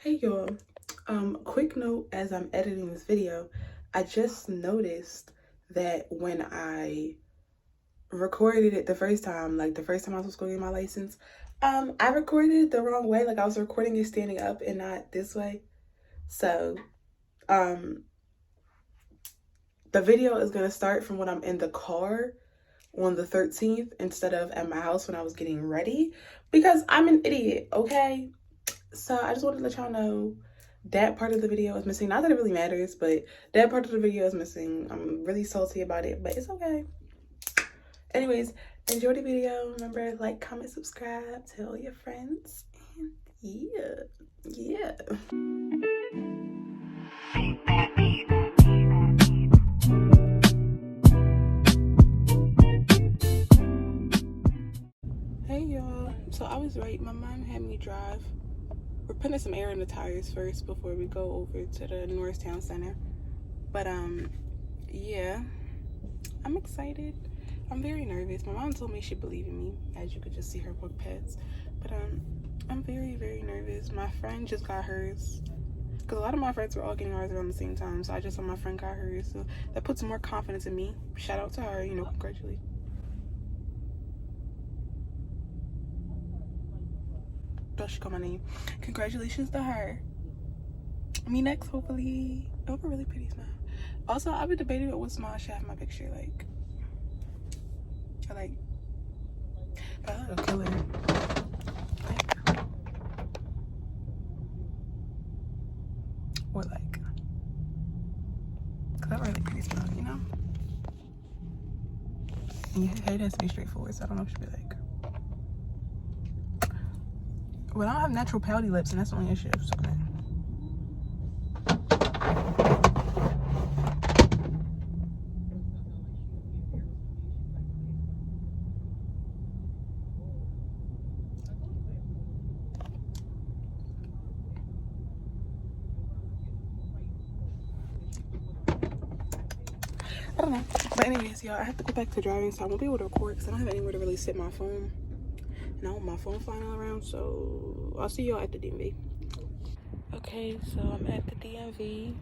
Hey y'all, quick note as I'm editing this video, I just noticed that when I recorded it the first time, like the first time I was going to get my license, I recorded it the wrong way. Like I was recording it standing up and not this way. So, um, the video is going to start from when I'm in the car on the 13th instead of at my house when I was getting ready because I'm an idiot, okay? So I just wanted to let y'all know that part of the video is missing. Not that it really matters, but that part of the video is missing. I'm really salty about it, but it's okay. Anyways, enjoy the video. Remember, like, comment, subscribe, tell your friends, and yeah. Hey y'all. So I was right. My mom had me drive. We're putting some air in the tires first before we go over to the Norristown Center. But yeah, I'm excited. I'm very nervous. My mom told me she believed in me, as you could just see her book pets. But I'm very, very nervous. My friend just got hers. Because a lot of my friends were all getting ours around the same time. So I just saw my friend got hers. So that puts more confidence in me. Shout out to her, congratulations. Don't she call my name? Congratulations to her. Me next, hopefully. Oh, a really pretty smile. Also, I've been debating what smile I should have in my picture. Like, but I look killer. Or like, cause I have a really pretty smile, you know? And your head has to be straightforward, so I don't know what she'd be like. Well, I don't have natural pouty lips, and that's the only issue. So good. I don't know. But anyways, y'all, I have to go back to driving, so I won't be able to record because I don't have anywhere to really sit my phone. And I want my phone flying all around, so I'll see y'all at the DMV. Okay, so I'm at the DMV.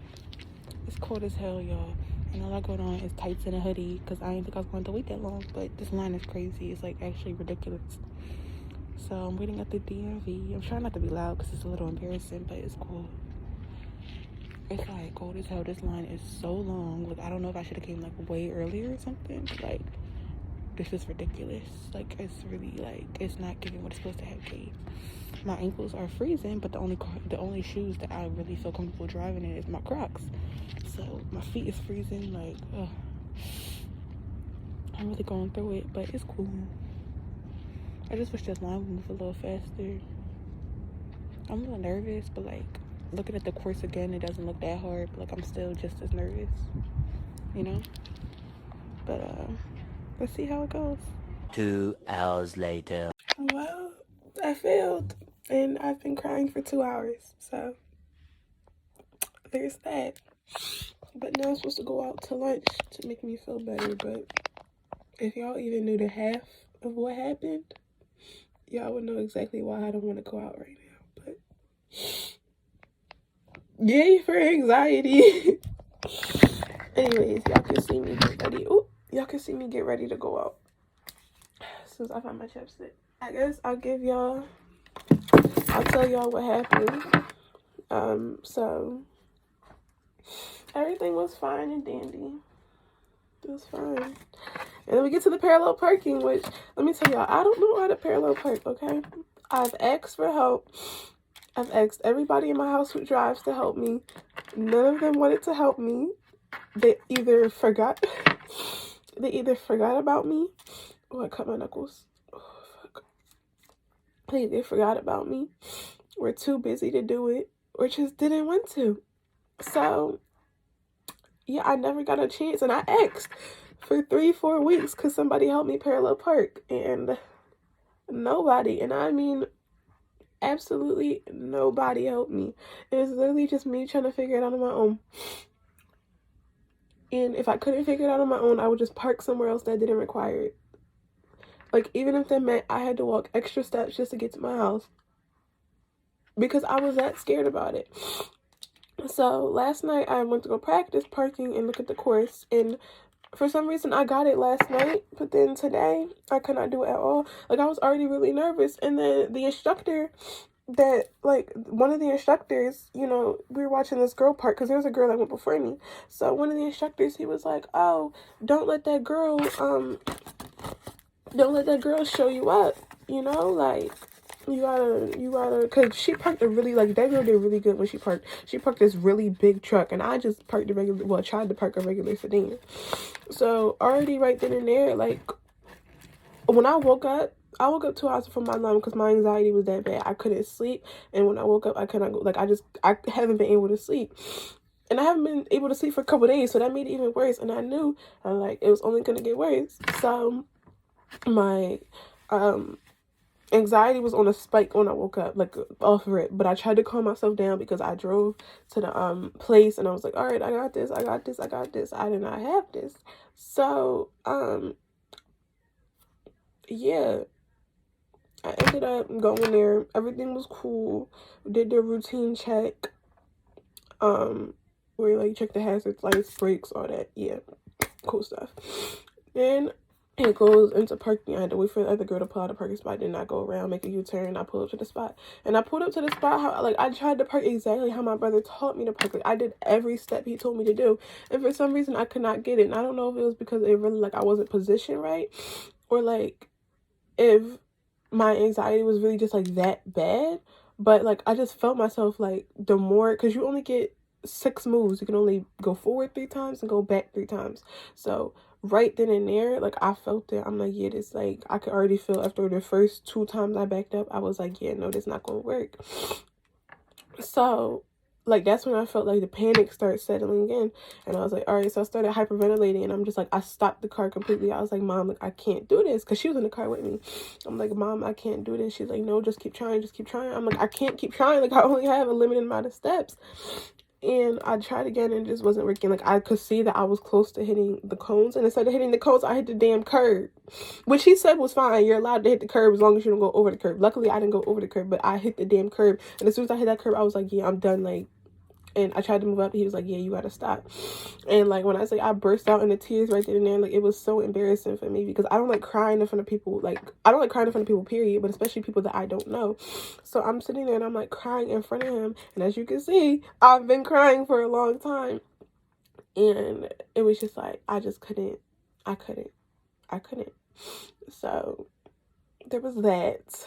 It's cold as hell, y'all. And all I got on is tights and a hoodie because I didn't think I was going to wait that long. But this line is crazy. It's like actually ridiculous. So I'm waiting at the DMV. I'm trying not to be loud because it's a little embarrassing, but it's cool. It's like cold as hell. This line is so long. Like I don't know if I should have came like way earlier or something. Like this is ridiculous. Like it's really like it's not giving what it's supposed to have gave. My ankles are freezing, but the only shoes that I really feel comfortable driving in is my Crocs. So my feet is freezing. Like I'm really going through it, but it's cool. I just wish this line would move a little faster. I'm a little nervous, but like looking at the course again, it doesn't look that hard. Like I'm still just as nervous, you know. But let's see how it goes. 2 hours later. Well, I failed, and I've been crying for 2 hours. So there's that. But now I'm supposed to go out to lunch to make me feel better. But if y'all even knew the half of what happened, y'all would know exactly why I don't want to go out right now. But yay for anxiety. Anyways, y'all can see me get ready. Ooh, y'all can see me get ready to go out as soon as I find my chapstick. I guess I'll tell y'all what happened. So everything was fine and dandy. It was fine. And then we get to the parallel parking, which, let me tell y'all, I don't know how to parallel park, okay? I've asked for help. I've asked everybody in my house who drives to help me. None of them wanted to help me. They either forgot about me. Oh, I cut my knuckles. Oh, fuck. They either forgot about me, were too busy to do it, or just didn't want to. So, yeah, I never got a chance. And I asked for 3-4 weeks because somebody helped me parallel park. And nobody, and I mean absolutely nobody helped me. It was literally just me trying to figure it out on my own. And if I couldn't figure it out on my own, I would just park somewhere else that didn't require it. Like, even if that meant I had to walk extra steps just to get to my house, because I was that scared about it. So last night I went to go practice parking and look at the course, and for some reason I got it last night, but then today I could not do it at all. Like, I was already really nervous, and then the instructor that, like, one of the instructors, you know, we were watching this girl park because there was a girl that went before me. So one of the instructors, he was like, oh, don't let that girl show you up, you know, like, you gotta, because she parked a really, like, that girl did really good when she parked this really big truck, and I just parked tried to park a regular sedan. So already right then and there, like, when I woke up 2 hours before my alarm because my anxiety was that bad. I couldn't sleep, and when I woke up, I couldn't go, like, I haven't been able to sleep. And I haven't been able to sleep for a couple days, so that made it even worse, and I knew, like, it was only gonna get worse. So my anxiety was on a spike when I woke up, like, off of it. But I tried to calm myself down because I drove to the place, and I was like, all right, I got this. I did not have this. So yeah, I ended up going there. Everything was cool. Did the routine check, where you, like, check the hazards, lights, brakes, all that. Yeah, cool stuff. Then it goes into parking. I had to wait for the other girl to pull out a parking spot. I did not go around, make a U-turn. I pulled up to the spot. And I pulled up to the spot how, like, I tried to park exactly how my brother taught me to park. Like, I did every step he told me to do. And for some reason, I could not get it. And I don't know if it was because it really, like, I wasn't positioned right, or, like, if my anxiety was really just, like, that bad. But, like, I just felt myself, like, the more, because you only get 6 moves. You can only go forward 3 times and go back 3 times. So right then and there, like, I felt it. I'm like, yeah, this, like, I could already feel after the first 2 times I backed up, I was like, yeah, no, this not gonna work. So, like, that's when I felt like the panic started settling in, and I was like, all right. So I started hyperventilating, and I'm just like, I stopped the car completely. I was like, Mom, like, I can't do this, because she was in the car with me. I'm like, Mom, I can't do this. She's like, no, just keep trying. I'm like, I can't keep trying. Like, I only have a limited amount of steps. And I tried again, and it just wasn't working. Like, I could see that I was close to hitting the cones, and instead of hitting the cones, I hit the damn curb, which he said was fine. You're allowed to hit the curb as long as you don't go over the curb. Luckily, I didn't go over the curb, but I hit the damn curb. And as soon as I hit that curb, I was like, yeah, I'm done. Like, and I tried to move up. He was like, yeah, you gotta stop. And, like, when I say I burst out into tears right then and there, like, it was so embarrassing for me, because I don't like crying in front of people. Like, I don't like crying in front of people, period, but especially people that I don't know. So I'm sitting there, and I'm, like, crying in front of him. And as you can see, I've been crying for a long time. And it was just like, I couldn't. So there was that.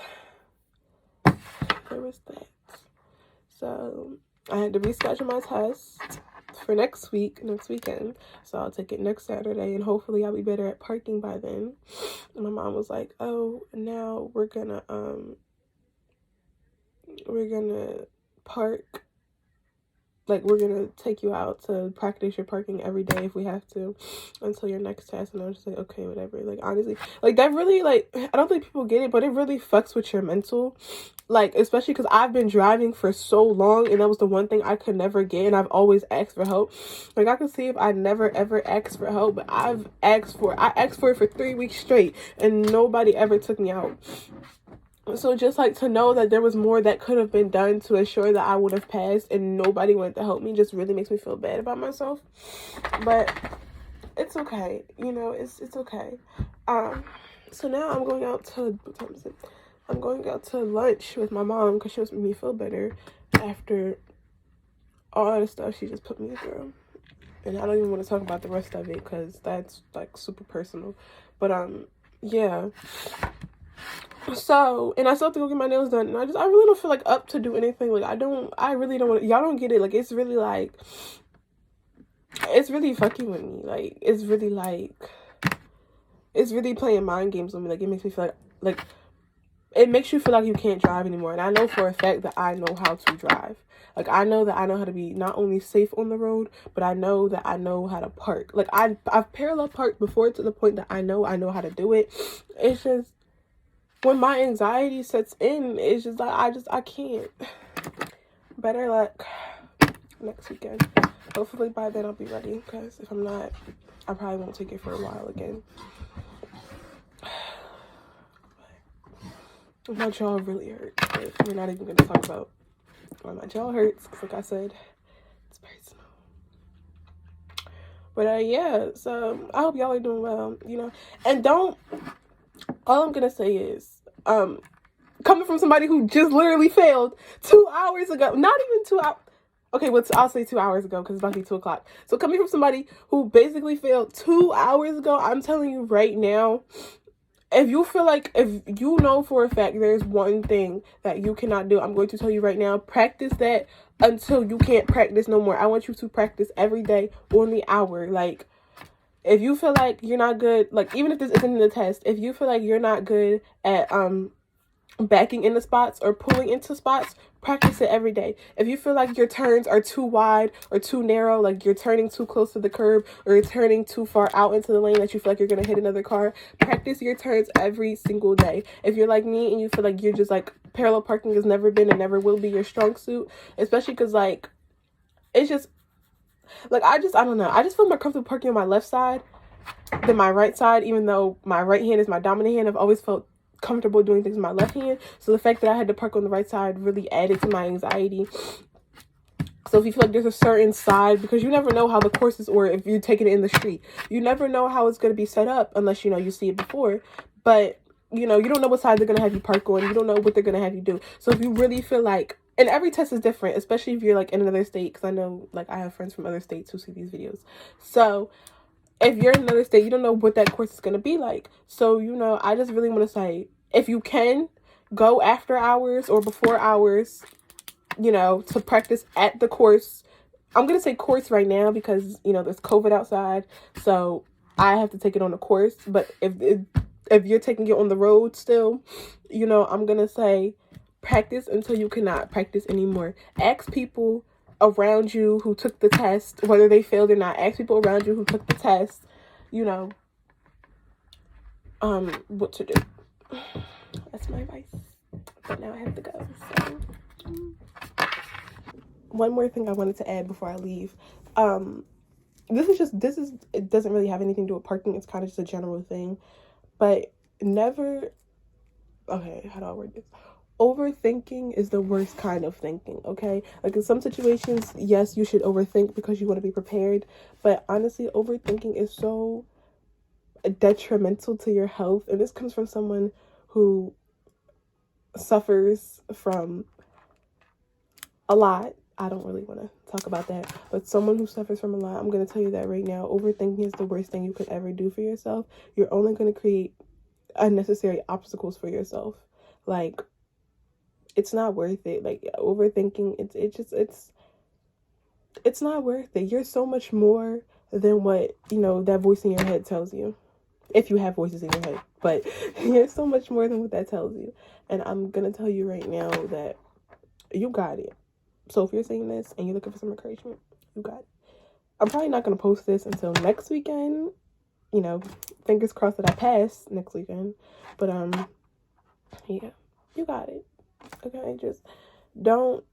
So I had to reschedule my test for next weekend. So I'll take it next Saturday, and hopefully I'll be better at parking by then. And my mom was like, oh, now we're gonna park, like, we're gonna take you out to practice your parking every day if we have to until your next test. And I was just like, okay, whatever. Like, honestly, like, that really, like, I don't think people get it, but it really fucks with your mental. Like, especially because I've been driving for so long, and that was the one thing I could never get, and I've always asked for help. Like, I can see if I never ever asked for help, but I asked for it for 3 weeks straight, and nobody ever took me out. So just, like, to know that there was more that could have been done to ensure that I would have passed, and nobody went to help me, just really makes me feel bad about myself. But it's okay, you know, it's okay. So now I'm going out to, what time is it? I'm going out to lunch with my mom because she wants me to feel better after all the stuff she just put me through. And I don't even want to talk about the rest of it because that's, like, super personal. But yeah. So, and I still have to go get my nails done, and I really don't feel like up to do anything. Like, I really don't want to, y'all don't get it. Like, it's really, like, it's really fucking with me. Like, it's really, like, it's really playing mind games with me. Like, it makes me feel like, it makes you feel like you can't drive anymore. And I know for a fact that I know how to drive. Like, I know that I know how to be not only safe on the road, but I know that I know how to park. Like, I've parallel parked before to the point that I know how to do it. It's just, when my anxiety sets in, it's just like, I can't. Better luck next weekend. Hopefully by then I'll be ready, because if I'm not, I probably won't take it for a while again. My jaw really hurts, but we're not even going to talk about why my jaw hurts, because like I said, it's personal. But yeah, so I hope y'all are doing well, you know. And all I'm gonna say is, coming from somebody who just literally failed 2 hours ago, not even 2 hours. Okay, well, I'll say 2 hours ago because it's about to be 2 o'clock. So coming from somebody who basically failed 2 hours ago, I'm telling you right now, if you feel like, if you know for a fact there's one thing that you cannot do, I'm going to tell you right now, practice that until you can't practice no more. I want you to practice every day on the hour. Like, if you feel like you're not good, like, even if this isn't in the test, if you feel like you're not good at backing into spots or pulling into spots, practice it every day. If you feel like your turns are too wide or too narrow, like you're turning too close to the curb or you're turning too far out into the lane that you feel like you're going to hit another car, practice your turns every single day. If you're like me and you feel like you're just like, parallel parking has never been and never will be your strong suit, especially because like, it's just, like, I don't know. I just feel more comfortable parking on my left side than my right side, even though my right hand is my dominant hand. I've always felt comfortable doing things with my left hand, so the fact that I had to park on the right side really added to my anxiety. So if you feel like there's a certain side, because you never know how the course is, or if you're taking it in the street, you never know how it's going to be set up unless you know you see it before. But you know, you don't know what side they're going to have you park on. You don't know what they're going to have you do. So if you really feel like, and every test is different, especially if you're like in another state, because I know like I have friends from other states who see these videos. So if you're in another state, you don't know what that course is going to be like. So, you know, I just really want to say, if you can, go after hours or before hours, you know, to practice at the course. I'm going to say course right now because, you know, there's COVID outside. So I have to take it on the course. But if you're taking it on the road still, you know, I'm going to say practice until you cannot practice anymore. Ask people around you who took the test, whether they failed or not. Ask people around you who took the test, you know, what to do. That's my advice. But now I have to go. So, one more thing I wanted to add before I leave. It doesn't really have anything to do with parking. It's kind of just a general thing. But never, okay, how do I word this? Overthinking is the worst kind of thinking, okay? Like in some situations, yes, you should overthink because you want to be prepared. But honestly, overthinking is so detrimental to your health. And this comes from someone who suffers from a lot. I don't really want to talk about that. But someone who suffers from a lot, I'm going to tell you that right now. Overthinking is the worst thing you could ever do for yourself. You're only going to create unnecessary obstacles for yourself. Like, it's not worth it. Like, overthinking, it's not worth it. You're so much more than what, you know, that voice in your head tells you. If you have voices in your head. But you're so much more than what that tells you. And I'm going to tell you right now that you got it. So if you're seeing this and you're looking for some encouragement, you got it. I'm probably not going to post this until next weekend. You know, fingers crossed that I pass next weekend. But, yeah, you got it. Okay, just don't,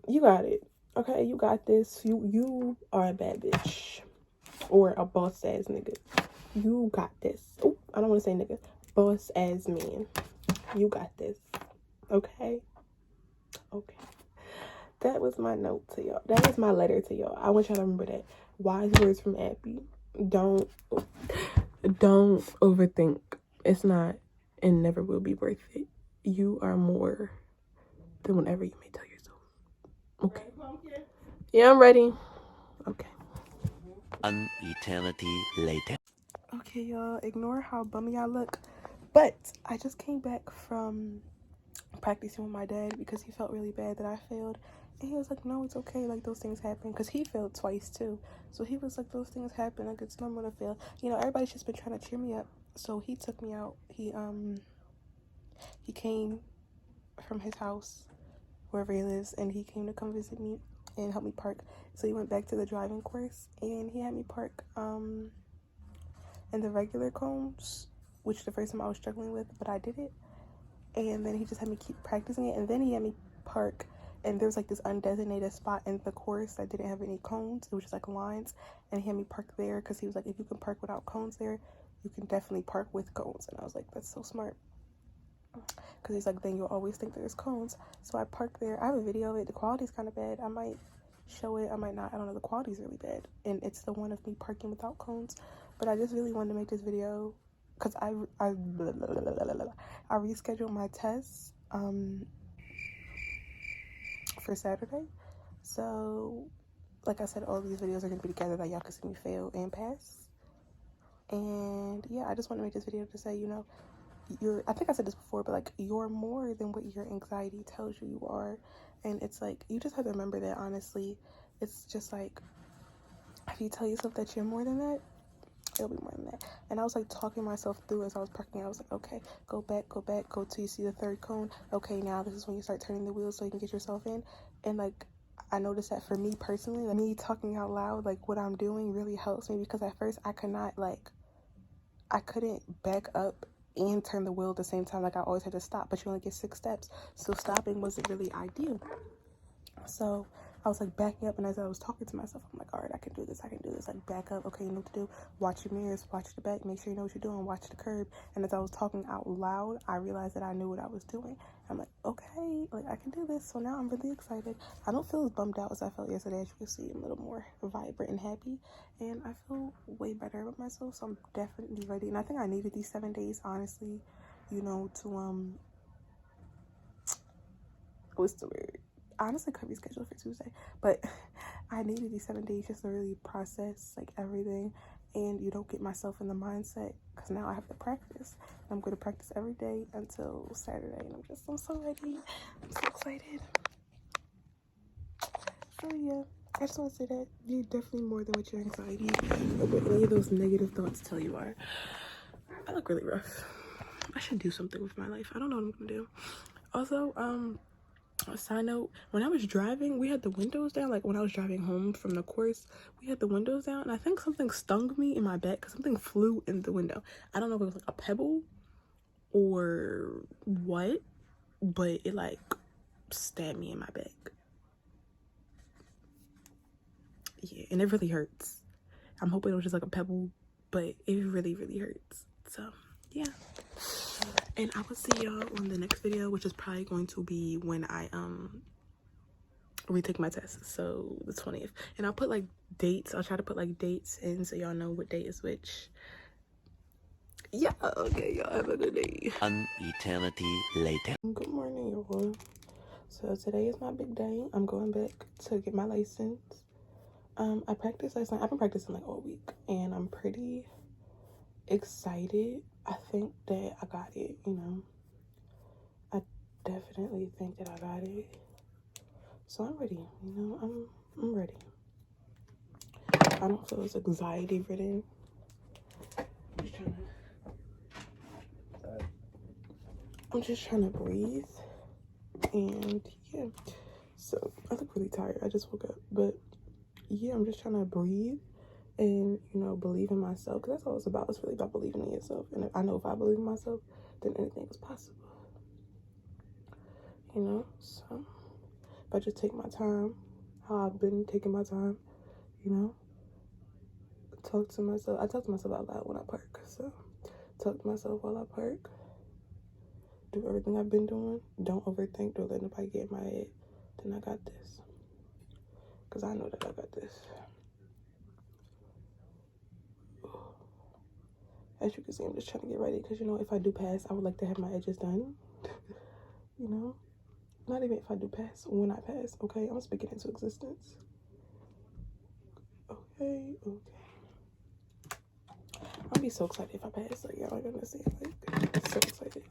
you got it. Okay, you got this. You are a bad bitch. Or a boss ass nigga. You got this. Oh, I don't want to say nigga. Boss ass man. You got this. Okay? Okay. That was my note to y'all. That was my letter to y'all. I want y'all to remember that. Wise words from Abby. Don't overthink. It's not and never will be worth it. You are more than whatever you may tell yourself. Okay. Yeah, I'm ready. Okay. An eternity later. Okay, y'all. Ignore how bummy I look. But I just came back from practicing with my dad because he felt really bad that I failed. And he was like, no, it's okay. Like, those things happen. Because he failed twice, too. So he was like, those things happen. Like, it's normal to fail. You know, everybody's just been trying to cheer me up. So he took me out. He came from his house, wherever he lives, and he came to come visit me and help me park. So he went back to the driving course, and he had me park in the regular cones, which the first time I was struggling with, but I did it. And then he just had me keep practicing it, and then he had me park, and there was like this undesignated spot in the course that didn't have any cones. It was just like lines, and he had me park there because he was like, if you can park without cones there, you can definitely park with cones. And I was like, that's so smart. because he's like, then you'll always think there's cones. So I parked there. I have a video of it. The quality's kind of bad. I might show it, I might not. I don't know. The quality's really bad, and it's the one of me parking without cones. But I just really wanted to make this video because I rescheduled my tests for Saturday. So like I said, all these videos are going to be together that y'all can see me fail and pass. And yeah, I just want to make this video to say, you know, I think I said this before, but like, you're more than what your anxiety tells you you are. And it's like, you just have to remember that, honestly. It's just like, if you tell yourself that you're more than that, it'll be more than that. And I was like talking myself through as I was parking. I was like, okay, go back, go till you see the third cone. Okay, now this is when you start turning the wheels so you can get yourself in. And like, I noticed that for me personally, like, me talking out loud, like what I'm doing really helps me, because at first I couldn't back up and turn the wheel at the same time. Like, I always had to stop, but you only get 6 steps, so stopping wasn't really ideal. So I was like backing up, and as I was talking to myself, I'm like, all right, I can do this, like back up, okay, you know what to do, watch your mirrors, watch the back, make sure you know what you're doing, watch the curb. And as I was talking out loud, I realized that I knew what I was doing. I'm like, okay, like I can do this. So now I'm really excited. I don't feel as bummed out as I felt yesterday. As you can see, I'm a little more vibrant and happy, and I feel way better about myself. So I'm definitely ready, and I think I needed these 7 days, honestly, you know, to what's the word? I honestly could reschedule for Tuesday, but I needed these 7 days just to really process like everything, and you don't get myself in the mindset, because now I have to practice. I'm going to practice every day until Saturday, and I'm so ready. I'm so excited. So yeah, I just want to say that you're definitely more than what your anxiety or what any of those negative thoughts tell you are. I look really rough. I should do something with my life. I don't know what I'm gonna do. Also, a side note, when I was driving, we had the windows down. Like, when I was driving home from the course, we had the windows down, and I think something stung me in my back, because something flew in the window. I don't know if it was like a pebble or what, but it like stabbed me in my back. Yeah, and it really hurts. I'm hoping it was just like a pebble, but it really, really hurts. So yeah, and I will see y'all on the next video, which is probably going to be when I retake my test, so the 20th. And I'll put like dates. I'll try to put like dates in so y'all know what day is which. Yeah, okay, y'all have a good day. An eternity later. Good morning, y'all. So today is my big day. I'm going back to get my license. I practiced last night. I've been practicing like all week, and I'm pretty excited. I think that I got it, you know. I definitely think that I got it. So I'm ready, you know. I'm ready. I don't feel as anxiety ridden. I'm just trying to breathe, and yeah. So I look really tired. I just woke up, but yeah, I'm just trying to breathe and, you know, believe in myself, because that's all it's about. It's really about believing in yourself. And I know if I believe in myself, then anything is possible, you know. So if I just take my time, how I've been taking my time, you know, talk to myself. I talk to myself out loud when I park, so talk to myself while I park, do everything I've been doing, don't overthink, don't let nobody get in my head, then I got this, because I know that I got this. As you can see, I'm just trying to get ready, because, you know, if I do pass, I would like to have my edges done. You know, not even if I do pass, when I pass, okay? I'm speaking into existence. Okay. I'll be so excited if I pass. Like, y'all are gonna see, like, so excited.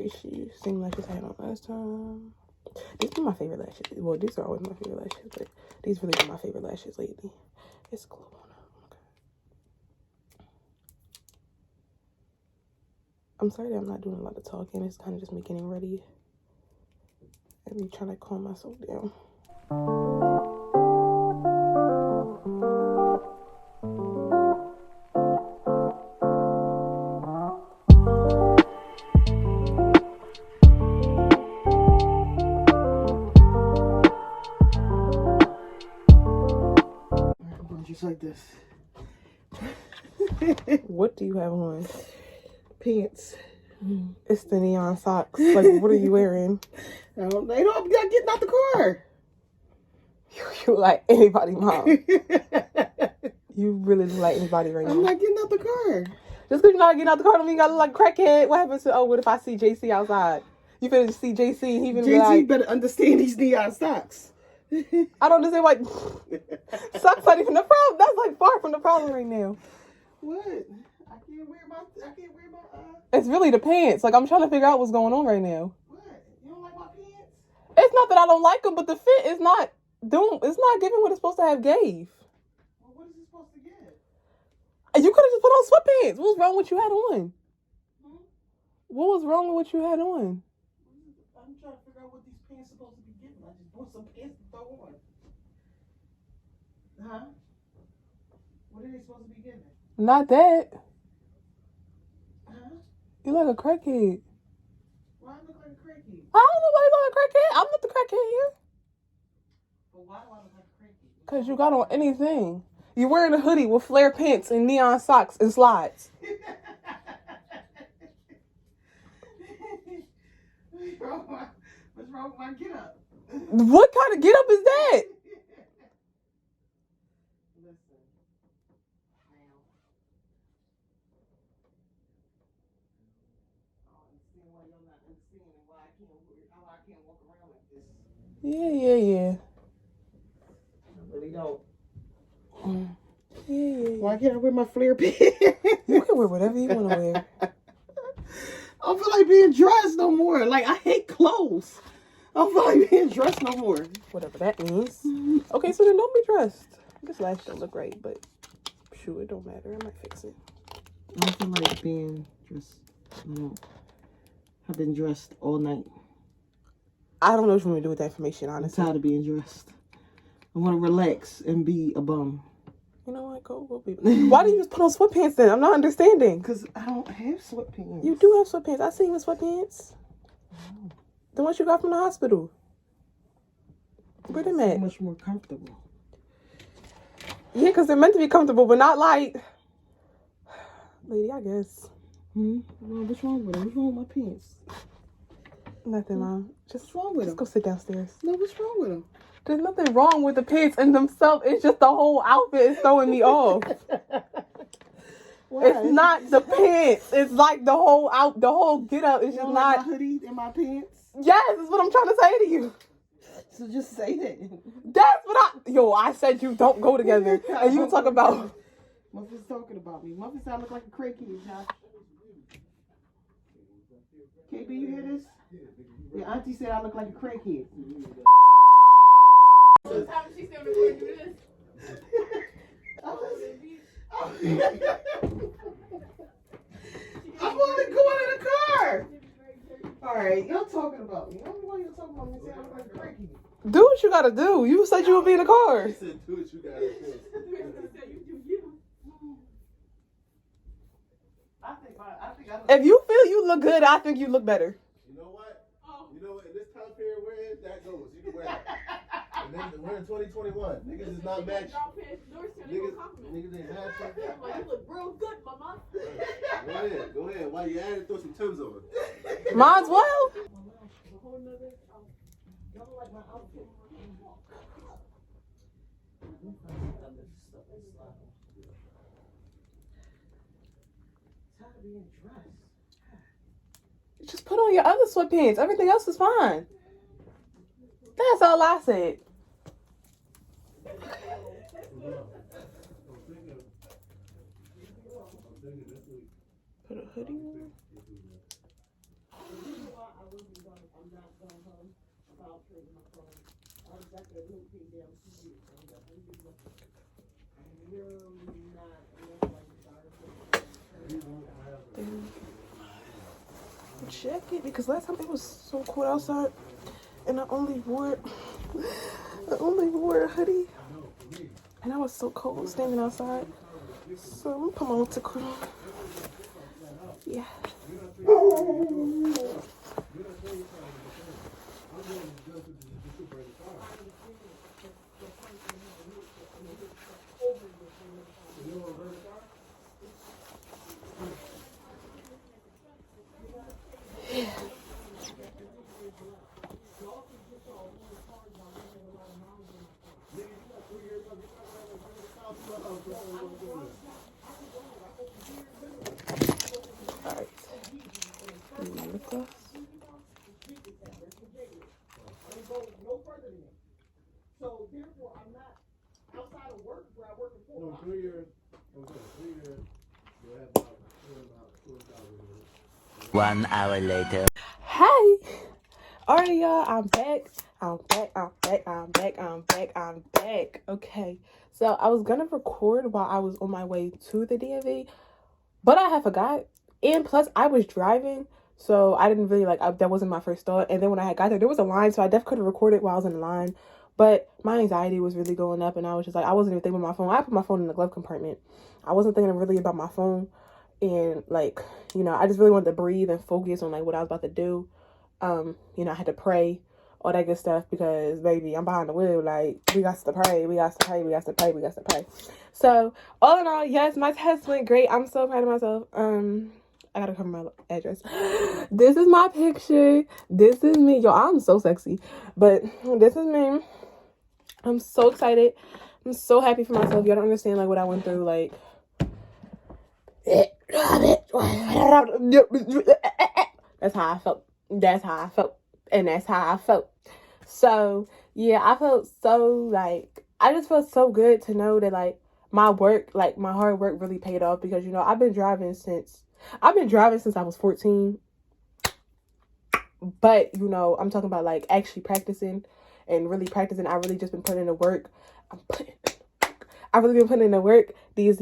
Gracie. Same lashes I had on last time. These are my favorite lashes. Well, these are always my favorite lashes, but these really are my favorite lashes lately. It's glue on them. Okay. I'm sorry that I'm not doing a lot of talking. It's kind of just me getting ready. And me trying to calm myself down. Just like this. What do you have on? Pants. It's the neon socks. Like, what are you wearing? They don't I'm getting out the car. You like anybody, Mom. You really look like anybody right I'm now. not getting out the car. Just because you're not getting out the car don't mean you gotta look like a crackhead. What happens to, what if I see JC outside? You finna see JC and he finna be JC like, better understand these neon socks. I don't understand why socks not even the problem. That's like far from the problem right now. What? I can't wear my It's really the pants. Like, I'm trying to figure out what's going on right now. what? You don't like my pants? It's not that I don't like them, but the fit is not it's not giving what it's supposed to have gave. Well, what is it supposed to get? And you could have just put on sweatpants. What was wrong with what you had on? Hmm? What was wrong with what you had on? I'm trying to figure out what these pants supposed to be getting. I just bought some pants to throw on. Huh? What are they supposed to be getting? Not that. Huh? You like a crackhead. Why I look like a crackhead? I don't know why you like a crackhead. I'm not the crackhead here. But why do I look like a crackhead? Because you got on anything. You're wearing a hoodie with flare pants and neon socks and slides. What's wrong with my get up? What kind of get up is that? Listen. Now. I don't understand why you're not understanding why I can't walk around like this. Yeah. I really don't. Yeah. Why can't I wear my flare pants? You can wear whatever you want to wear. I don't feel like being dressed no more. Like, I hate clothes. I don't feel like being dressed no more. Whatever that means. Okay, so then don't be dressed. This lash don't look right, but shoot, it don't matter. I might fix it. I don't feel like being dressed. I've been dressed all night. I don't know what you want to do with that information, I'm honestly. tired of being dressed. I want to relax and be a bum. You know what? Go be. Why do you just put on sweatpants then? I'm not understanding. Because I don't have sweatpants. You do have sweatpants. I seen you with sweatpants. Oh. The ones you got from the hospital. Where them So at? much more comfortable. Yeah, because they're meant to be comfortable, but not like... Lady, I guess. Well, what's wrong with them? What's wrong with my pants? Nothing, Mom. What's wrong with Just them? go sit downstairs. No, what's wrong with them? There's nothing wrong with the pants in themselves. It's just the whole outfit is throwing me off. Why? It's not the pants. It's like the whole get up. It's You just don't like not. my hoodie and my pants? Yes, that's what I'm trying to say to you. So just say that. That's what I said you don't go together. And you talk about. Muffin's talking about me. Muffin said I look like a crackhead, Josh. KB, you hear this? Your auntie said I look like a crackhead. I'm only going in the car. All right, y'all talking about me. I don't know why you're talking about me saying I look like a crackhead. Do what you gotta do. You said you would be in the car. said, do what you gotta do. If you feel you look good, I think you look better. You know what? You know what? In this time period we're in, that goes. You can wear it. And then we're in 2021. Niggas is not matching. Niggas ain't matching. You look real good, mama. Go ahead. While you at it, throw some Timbs on. Mine's well. Just put on your other sweatpants. Everything else is fine. That's all I said. Put a hoodie on. Jacket, because last time it was so cold outside and I only wore a hoodie and I was so cold standing outside. So I'm gonna put my winter coat on. Yeah. Alright. Lip gloss. So therefore, I'm not outside of work where I work for. No, 3 years. Okay, 3 years. You'll have about 2,000. 1 hour later. Hey! Alright, y'all, I'm back. Okay, so I was gonna record while I was on my way to the DMV, but I had forgot. And plus, I was driving, so I didn't really that wasn't my first thought. And then when I had got there was a line, so I definitely could have recorded while I was in the line. But my anxiety was really going up, and I was just like, I wasn't even thinking about my phone. I put my phone in the glove compartment. I wasn't thinking really about my phone. And I just really wanted to breathe and focus on what I was about to do. I had to pray, all that good stuff, because baby, I'm behind the wheel. We got to pray. So all in all, yes, my test went great. I'm so proud of myself. I gotta cover my address. This is my picture. This is me. Yo, I'm so sexy. But this is me. I'm so excited. I'm so happy for myself. Y'all don't understand what I went through. That's how I felt. And that's how I felt. So yeah, I felt so I just felt so good to know that my work, my hard work really paid off, because I've been driving since I was 14. But I'm talking about actually practicing and really practicing. I really just been putting in the work. I've really been putting in the work these,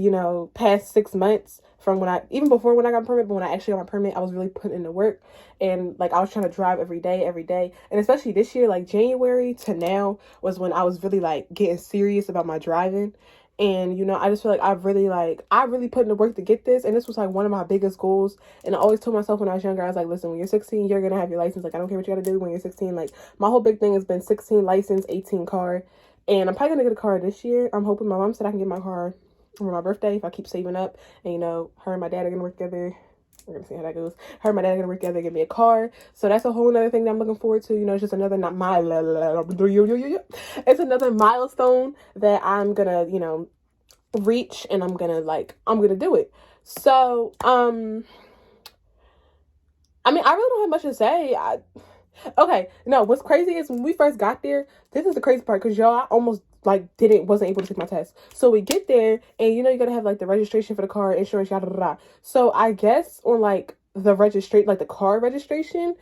past 6 months, from even before when I got a permit, but when I actually got my permit, I was really putting in the work. And I was trying to drive every day. And especially this year, January to now was when I was really getting serious about my driving. And, I just feel I really put in the work to get this. And this was one of my biggest goals. And I always told myself when I was younger, I was listen, when you're 16, you're going to have your license. I don't care what you got to do when you're 16. My whole big thing has been 16 license, 18 car. And I'm probably going to get a car this year. I'm hoping. My mom said I can get my car for my birthday if I keep saving up. And, her and my dad are going to work together. We're going to see how that goes. Her and my dad are going to work together, give me a car. So that's a whole other thing that I'm looking forward to. It's just another, it's another milestone that I'm going to, reach. And I'm going to do it. So, I really don't have much to say. Okay, no, what's crazy is when we first got there, this is the crazy part, because y'all, I almost wasn't able to take my test. So we get there, and you gotta have the registration for the car, insurance, yada yada yada. So I guess on the registration, the car registration,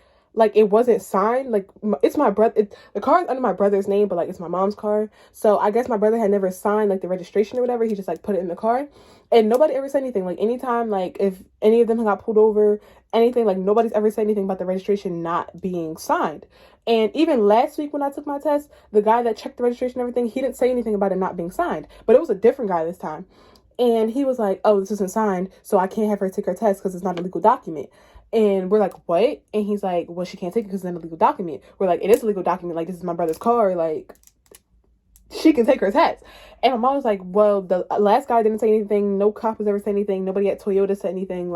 it wasn't signed. It's my brother. The car is under my brother's name, but it's my mom's car. So I guess my brother had never signed the registration or whatever. He just put it in the car, and nobody ever said anything. Anytime if any of them got pulled over, anything, nobody's ever said anything about the registration not being signed. And even last week when I took my test, the guy that checked the registration and everything, he didn't say anything about it not being signed, but it was a different guy this time. And he was oh, this isn't signed, so I can't have her take her test because it's not a legal document. And we're what? And he's well, she can't take it because it's not a legal document. We're it is a legal document. This is my brother's car. She can take her test. And my mom was well, the last guy didn't say anything. No cop has ever said anything. Nobody at Toyota said anything.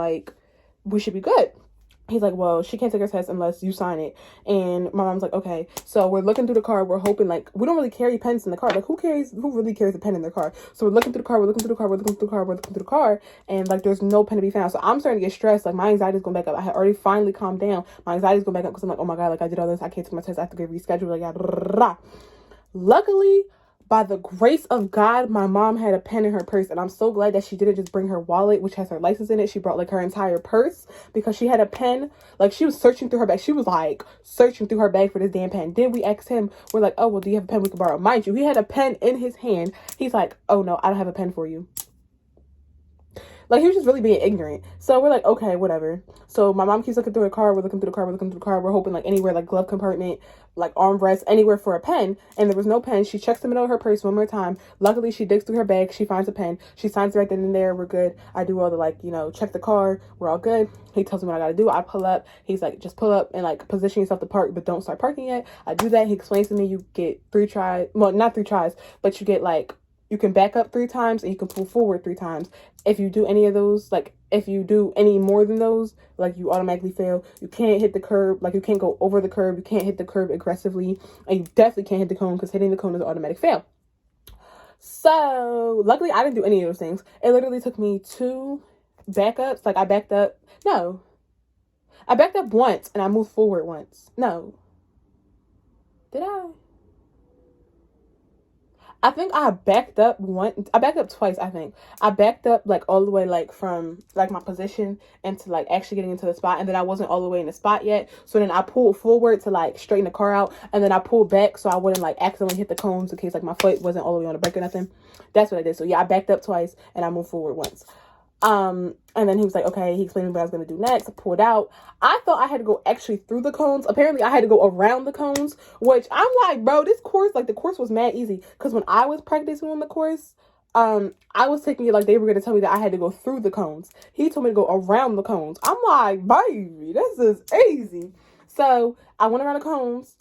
We should be good. He's well, she can't take her test unless you sign it. And my mom's okay. So we're looking through the car. We're hoping we don't really carry pens in the car. Who really carries a pen in their car? So we're looking through the car. We're looking through the car. And there's no pen to be found. So I'm starting to get stressed. My anxiety's going back up. I had already finally calmed down. My anxiety's going back up because I'm oh my God, I did all this. I can't take my test. I have to get rescheduled. Luckily, by the grace of God, my mom had a pen in her purse, and I'm so glad that she didn't just bring her wallet, which has her license in it. She brought like her entire purse because she had a pen. Like, she was searching through her bag. She was like searching through her bag for this damn pen. Then we asked him, we're like, oh, well, do you have a pen we can borrow? Mind you, he had a pen in his hand. He's like, oh no, I don't have a pen for you. Like, he was just really being ignorant. So we're like, okay, whatever. So my mom keeps looking through her car. We're looking through the car. We're looking through the car. We're hoping like anywhere, like glove compartment, like armrest, anywhere for a pen. And there was no pen. She checks the middle of her purse one more time. Luckily, she digs through her bag. She finds a pen. She signs right then and there. We're good. I do all the like, you know, check the car. We're all good. He tells me what I got to do. I pull up. He's like, just pull up and like position yourself to park, but don't start parking yet. I do that. He explains to me you get 3 tries. Well, not 3 tries, but you get like, you can back up 3 times and you can pull forward 3 times. If you do any of those, like if you do any more than those, like you automatically fail. You can't hit the curb, like you can't go over the curb. You can't hit the curb aggressively, and you definitely can't hit the cone because hitting the cone is an automatic fail. So luckily I didn't do any of those things. It literally took me 2 backups. Like I backed up once and I moved forward once. No. Did I think I backed up once. I backed up twice, I think. I backed up like all the way like from like my position into like actually getting into the spot, and then I wasn't all the way in the spot yet. So then I pulled forward to like straighten the car out, and then I pulled back so I wouldn't like accidentally hit the cones in case like my foot wasn't all the way on the brake or nothing. That's what I did. So yeah, I backed up twice and I moved forward once. And then he was like, okay, he explained what I was going to do next. I pulled out. I thought I had to go actually through the cones. Apparently I had to go around the cones, which I'm like, bro, this course, like the course was mad easy. Cause when I was practicing on the course, I was taking it like they were going to tell me that I had to go through the cones. He told me to go around the cones. I'm like, baby, this is easy. So I went around the cones.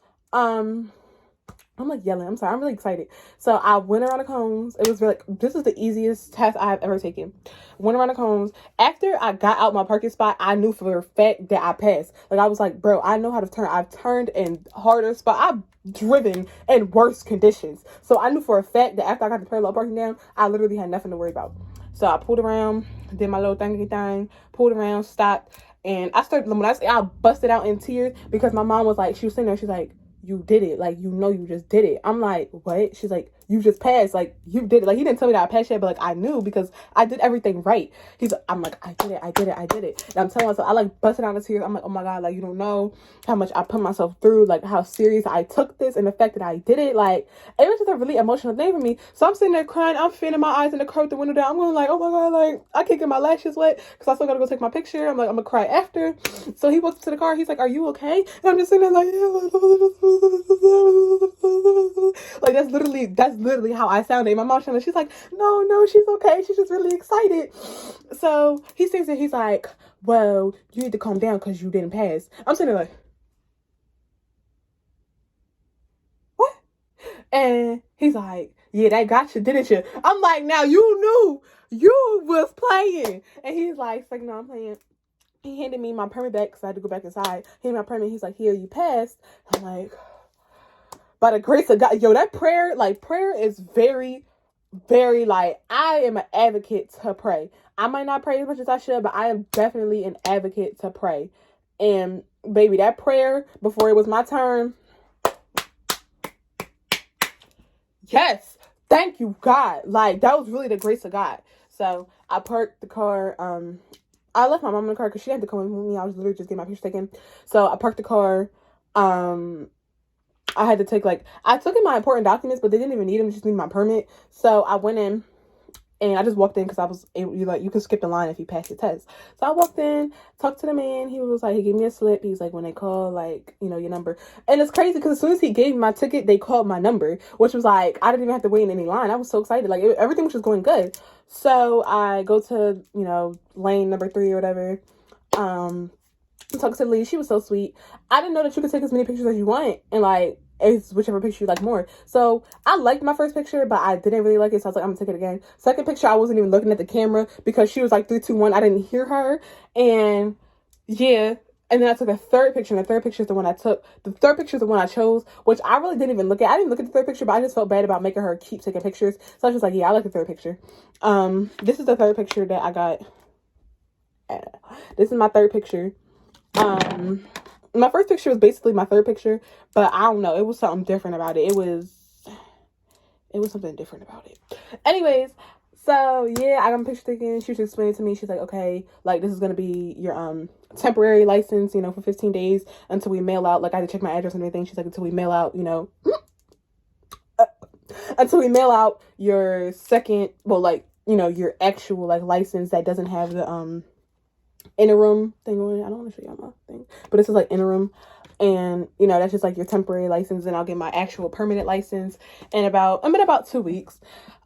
I'm like yelling. I'm sorry. I'm really excited. So I went around the cones. It was really, this is the easiest test I have ever taken. Went around the cones. After I got out my parking spot, I knew for a fact that I passed. Like I was like, bro, I know how to turn. I've turned in harder spot. I've driven in worse conditions. So I knew for a fact that after I got the parallel parking down, I literally had nothing to worry about. So I pulled around, did my little thingy thing, pulled around, stopped. And I started, when I say I busted out in tears because my mom was like, she was sitting there, she's like, you did it. Like, you know, you just did it. I'm like, what? She's like, you just passed. Like, you did it. Like, he didn't tell me that I passed yet, but like, I knew because I did everything right. I'm like, I did it. And I'm telling myself, I like busted out of tears. I'm like, oh my God, like, you don't know how much I put myself through, like how serious I took this and the fact that I did it. Like, it was just a really emotional thing for me. So I'm sitting there crying. I'm fanning my eyes in the curve, the window down. I'm going like, oh my God, like, I can't get my lashes wet because I still got to go take my picture. I'm like, I'm going to cry after. So he walks up to the car. He's like, are you okay? And I'm just sitting there like, yeah. Like that's literally how I sounded. My mom, she's like, no, she's okay. She's just really excited. So he sits there, he's like, well, you need to calm down because you didn't pass. I'm sitting there like, what? And he's like, yeah, that got you, didn't you? I'm like, now you knew you was playing. And he's like, no, I'm playing. He handed me my permit back because I had to go back inside. He handed me my permit. He's like, here, you passed. I'm like, by the grace of God, yo, that prayer is very, very, like, I am an advocate to pray. I might not pray as much as I should, but I am definitely an advocate to pray. And baby, that prayer before it was my turn, yes, thank you, God. Like, that was really the grace of God. So I parked the car. I left my mom in the car because she had to come with me. I was literally just getting my picture taken. So I parked the car. I had to take I took in my important documents, but they didn't even need them. Just need my permit. So I went in and I just walked in because I was able, you can skip the line if you pass your test. So I walked in, talked to the man. He was like, he gave me a slip. He's like, when they call, like, you know, your number. And it's crazy because as soon as he gave me my ticket, they called my number, which was like, I didn't even have to wait in any line. I was so excited. Like, everything was just going good. So I go to, you know, lane number 3 or whatever. Talk to the lady. She was so sweet. I didn't know that you could take as many pictures as you want. And like, it's whichever picture you like more. So I liked my first picture, but I didn't really like it. So I was like, I'm gonna take it again. Second picture, I wasn't even looking at the camera because she was like 3, 2, 1. I didn't hear her. And yeah. And then I took a third picture, and the third picture is the one I took. The third picture is the one I chose, which I really didn't even look at. I didn't look at the third picture, but I just felt bad about making her keep taking pictures. So I was just like, yeah, I like the third picture. This is the third picture that I got. This is my third picture. My first picture was basically my third picture, but I don't know. It was something different about it. It It was something different about it. Anyways, so yeah, I got my picture taken. She was explaining to me, she's like, okay, like this is gonna be your temporary license, you know, for 15 days until we mail out. Like I had to check my address and everything. She's like, until we mail out, you know, until we mail out your second, well, like, you know, your actual like license that doesn't have the interim thing on it. I don't want to show y'all my thing, but this is like interim, and you know, that's just like your temporary license, and I'll get my actual permanent license in about 2 weeks.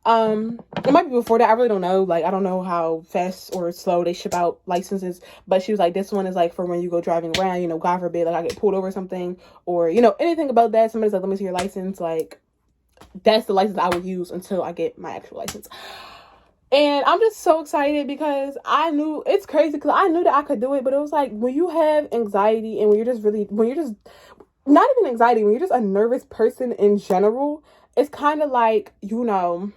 It might be before that. I really don't know. Like, I don't know how fast or slow they ship out licenses, but she was like, this one is like for when you go driving around, you know, God forbid, like I get pulled over or something, or, you know, anything about that. Somebody's like, let me see your license. Like, that's the license I would use until I get my actual license. And I'm just so excited because I knew, it's crazy because I knew that I could do it, but it was like when you have anxiety and when you're just not even anxiety, when you're just a nervous person in general, it's kind of like, you know,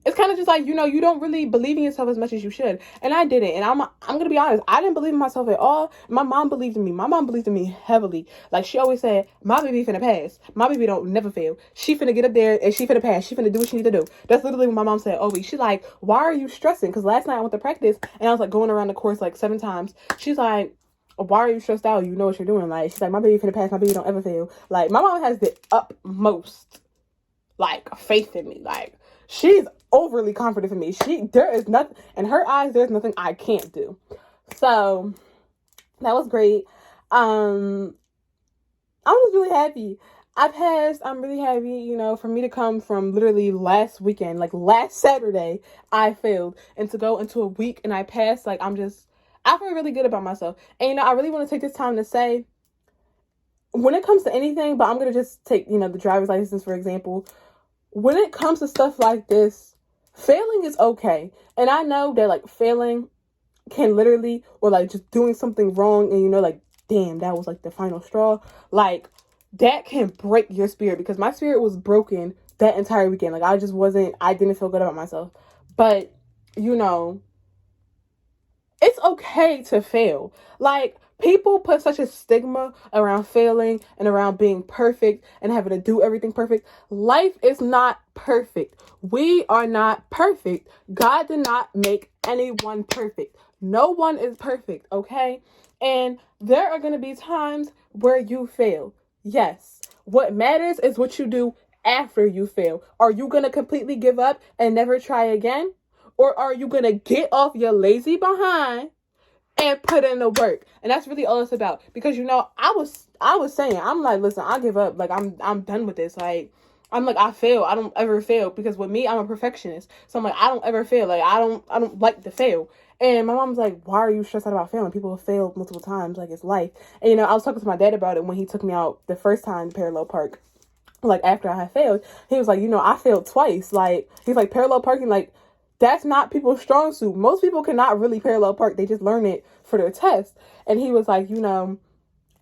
it's kind of just like, you know, you don't really believe in yourself as much as you should. And I didn't. And I'm going to be honest. I didn't believe in myself at all. My mom believed in me. My mom believed in me heavily. Like, she always said, my baby finna pass. My baby don't never fail. She finna get up there and she finna pass. She finna do what she need to do. That's literally what my mom said. Oh, she's like, why are you stressing? Because last night I went to practice and I was like going around the course like 7 times. She's like, why are you stressed out? You know what you're doing. Like, she's like, my baby finna pass. My baby don't ever fail. Like, my mom has the utmost, like, faith in me. Like, she's overly confident in me. There is nothing in her eyes. There's nothing I can't do. So that was great. I'm just really happy. I passed. I'm really happy. You know, for me to come from literally last weekend, like last Saturday, I failed, and to go into a week and I passed. Like, I feel really good about myself. And you know, I really want to take this time to say, when it comes to anything, but I'm gonna just take, you know, the driver's license for example. When it comes to stuff like this, failing is okay. And I know that like failing can literally, or like just doing something wrong and you know, like, damn, that was like the final straw. Like, that can break your spirit, because my spirit was broken that entire weekend. Like, I didn't feel good about myself. But, you know, it's okay to fail. Like, people put such a stigma around failing and around being perfect and having to do everything perfect. Life is not perfect. We are not perfect. God did not make anyone perfect. No one is perfect, okay? And there are going to be times where you fail. Yes. What matters is what you do after you fail. Are you going to completely give up and never try again? Or are you going to get off your lazy behind and put in the work? And that's really all it's about. Because, you know, I was saying, I'm like, listen, I give up. Like, I'm done with this. Like, I'm like, I fail. I don't ever fail. Because with me, I'm a perfectionist. So I'm like, I don't ever fail. Like, I don't like to fail. And my mom's like, why are you stressed out about failing? People have failed multiple times. Like, it's life. And, you know, I was talking to my dad about it when he took me out the first time to Parallel Park. Like, after I had failed, he was like, you know, I failed twice. Like, he's like, parallel parking, like, that's not people's strong suit. Most people cannot really parallel park. They just learn it for their test. And he was like, you know,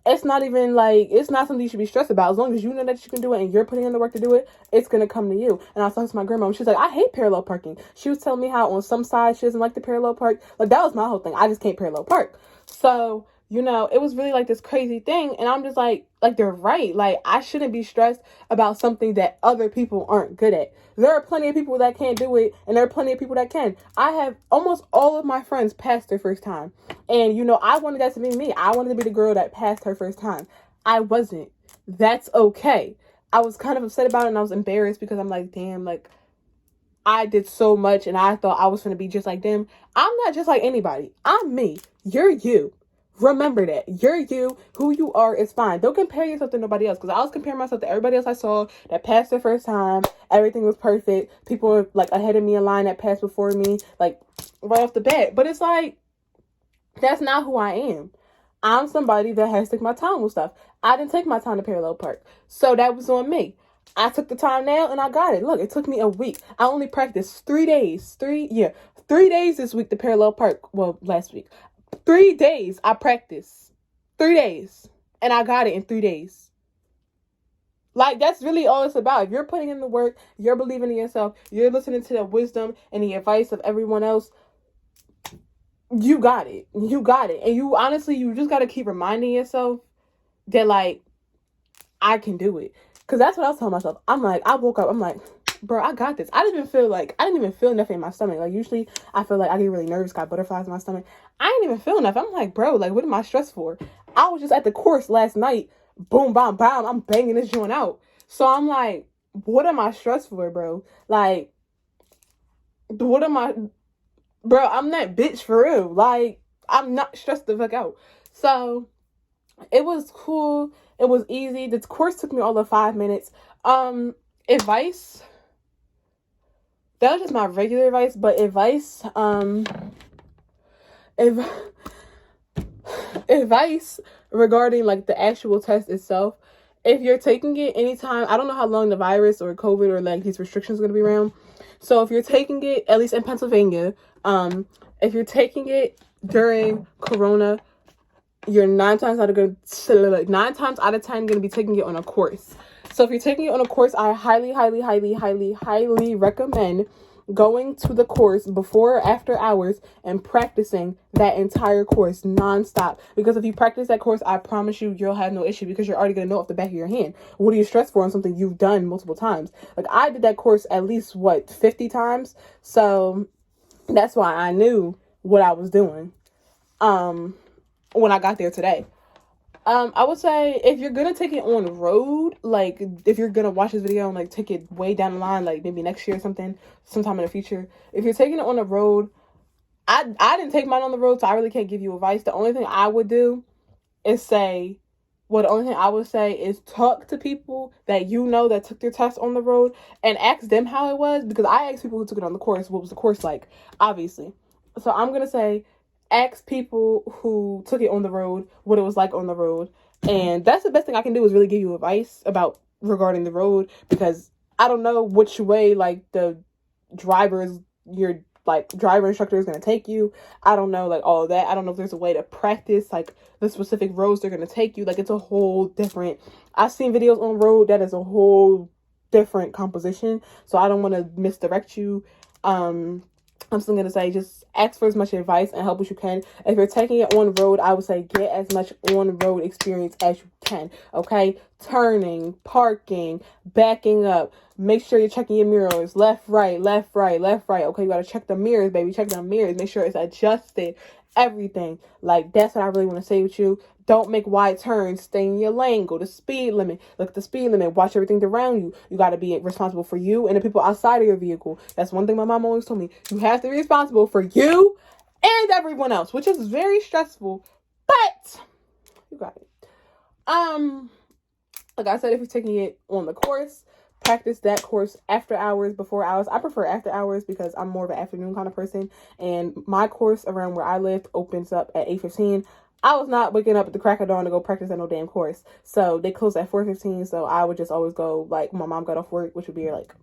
it's not even like, it's not something you should be stressed about. As long as you know that you can do it and you're putting in the work to do it, it's going to come to you. And I was talking to my grandma, and she was like, I hate parallel parking. She was telling me how on some sides she doesn't like the parallel park. Like, that was my whole thing. I just can't parallel park. So, you know, it was really like this crazy thing. And I'm just like they're right. Like, I shouldn't be stressed about something that other people aren't good at. There are plenty of people that can't do it, and there are plenty of people that can. I have almost all of my friends pass their first time. And, you know, I wanted that to be me. I wanted to be the girl that passed her first time. I wasn't. That's okay. I was kind of upset about it, and I was embarrassed because I'm like, damn, like, I did so much, and I thought I was going to be just like them. I'm not just like anybody. I'm me. You're you. Remember that. You're you. Who you are is fine. Don't compare yourself to nobody else. Because I was comparing myself to everybody else I saw that passed their first time. Everything was perfect. People were like ahead of me in line that passed before me. Like, right off the bat. But it's like, that's not who I am. I'm somebody that has to take my time with stuff. I didn't take my time to parallel park. So that was on me. I took the time now and I got it. Look, it took me a week. I only practiced 3 days. 3 days this week to parallel park. Well, last week. 3 days I practiced. 3 days. And I got it in 3 days. Like, that's really all it's about. If you're putting in the work, you're believing in yourself, you're listening to the wisdom and the advice of everyone else, you got it. You got it. And you, honestly, you just got to keep reminding yourself that, like, I can do it. Because that's what I was telling myself. I'm like, I woke up, I'm like, bro, I got this. I didn't even feel nothing in my stomach. Like, usually I feel like I get really nervous, got butterflies in my stomach. I didn't even feel nothing. I'm like, bro, like, what am I stressed for? I was just at the course last night. Boom, bam, bam. I'm banging this joint out. So I'm like, what am I stressed for, bro? Like, what am I... Bro, I'm that bitch for real. Like, I'm not stressed the fuck out. So, it was cool. It was easy. The course took me all of 5 minutes. Advice. That was just my regular advice. But advice, advice regarding, like, the actual test itself. If you're taking it anytime, I don't know how long the virus or COVID or, like, these restrictions are going to be around. So if you're taking it, at least in Pennsylvania, if you're taking it during Corona, you're 9 times out of 10 going to be taking it on a course. So if you're taking it on a course, I highly, highly, highly, highly, highly recommend going to the course before or after hours and practicing that entire course nonstop. Because if you practice that course, I promise you'll have no issue because you're already going to know off the back of your hand. What are you stressed for on something you've done multiple times? Like, I did that course at least, 50 times? So that's why I knew what I was doing when I got there today. I would say if you're gonna take it on the road, like if you're gonna watch this video and like take it way down the line, like maybe next year or something, sometime in the future, if you're taking it on the road, I didn't take mine on the road, so I really can't give you advice. The only thing I would do is say, the only thing I would say is talk to people that you know that took their test on the road and ask them how it was, because I asked people who took it on the course, what was the course like, obviously. So I'm gonna say, ask people who took it on the road what it was like on the road, and that's the best thing I can do is really give you advice about regarding the road, because I don't know which way like the driver instructor is going to take you. I don't know like all of that. I don't know if there's a way to practice like the specific roads they're going to take you. Like, it's a whole different, I've seen videos on the road that is a whole different composition, so I don't want to misdirect you. I'm still going to say just ask for as much advice and help as you can. If you're taking it on the road, I would say get as much on-road experience as you can, okay? Turning, parking, backing up. Make sure you're checking your mirrors. Left, right, left, right, left, right. Okay, you got to check the mirrors, baby. Check the mirrors. Make sure it's adjusted. Everything. Like, that's what I really want to say with you. Don't make wide turns. Stay in your lane. Go the speed limit. Look at the speed limit. Watch everything around you. You got to be responsible for you and the people outside of your vehicle. That's one thing my mom always told me. You have to be responsible for you and everyone else, which is very stressful, but you got it. Like I said, if you're taking it on the course, practice that course after hours, before hours. I prefer after hours because I'm more of an afternoon kind of person, and my course around where I lived opens up at 8:15. I was not waking up at the crack of dawn to go practice at no damn course. So they closed at 4:15. So I would just always go, like, my mom got off work, which would be like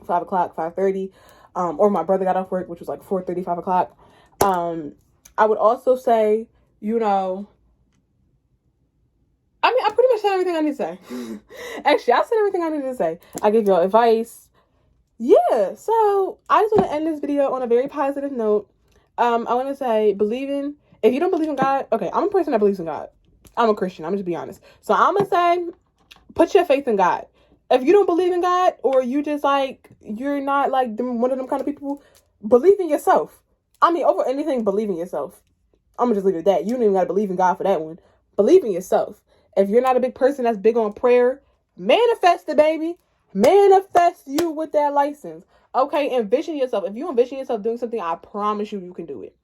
5 o'clock, 5:30. Or my brother got off work, which was like 4:30, 5 o'clock. I would also say, you know, I mean, I pretty much said everything I need to say. Actually, I said everything I needed to say. I gave y'all advice. Yeah, so I just want to end this video on a very positive note. I want to say, if you don't believe in God, okay, I'm a person that believes in God. I'm a Christian, I'm just be honest. So I'm going to say, put your faith in God. If you don't believe in God, or you just like, you're not like one of them kind of people, believe in yourself. I mean, over anything, believe in yourself. I'm going to just leave it at that. You don't even got to believe in God for that one. Believe in yourself. If you're not a big person that's big on prayer, manifest it, baby. Manifest you with that license. Okay, envision yourself. If you envision yourself doing something, I promise you can do it.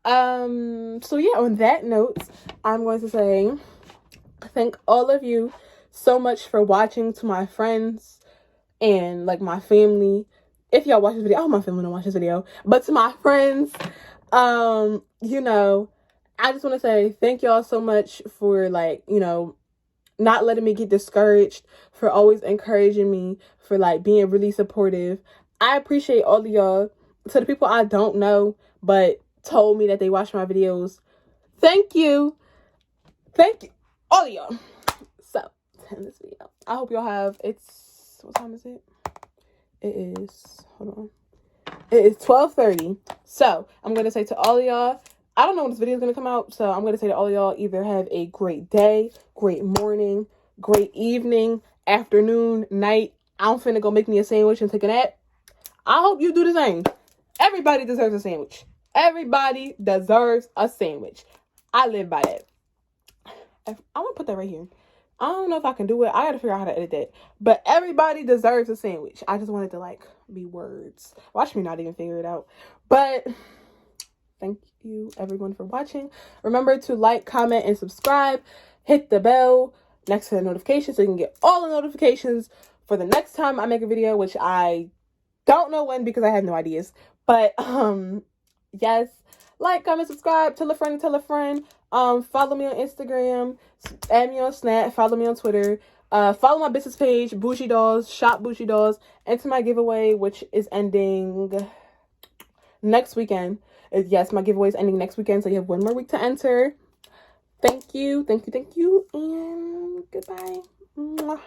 So yeah, on that note, I'm going to say thank all of you so much for watching. To my friends and like my family, if y'all watch this video, I hope my family don't watch this video, but to my friends, you know, I just want to say thank y'all so much for, like, you know, not letting me get discouraged, for always encouraging me, for like being really supportive. I appreciate all of y'all. To the people I don't know but told me that they watch my videos, thank you all of y'all. So end this video. I hope y'all have, what time is it? It is 12:30. So I'm gonna say to all of y'all, I don't know when this video is gonna come out, so I'm gonna say to all of y'all, either have a great day, great morning, great evening, afternoon, night, I'm finna go make me a sandwich and take a nap. I hope you do the same. Everybody deserves a sandwich. Everybody deserves a sandwich. I live by that. I'm gonna put that right here. I don't know if I can do it. I gotta figure out how to edit that. But everybody deserves a sandwich. I just wanted to like be words. Watch me not even figure it out. But thank you everyone for watching. Remember to like, comment, and subscribe. Hit the bell next to the notifications so you can get all the notifications for the next time I make a video, which I don't know when because I have no ideas. But yes, like, comment, subscribe, tell a friend, tell a friend. Follow me on Instagram, add me on Snap, follow me on Twitter. Follow my business page, Bougie Dolls, Shop Bougie Dolls. Enter my giveaway, which is ending next weekend. Yes, my giveaway is ending next weekend, so you have one more week to enter. Thank you, and goodbye. Mwah.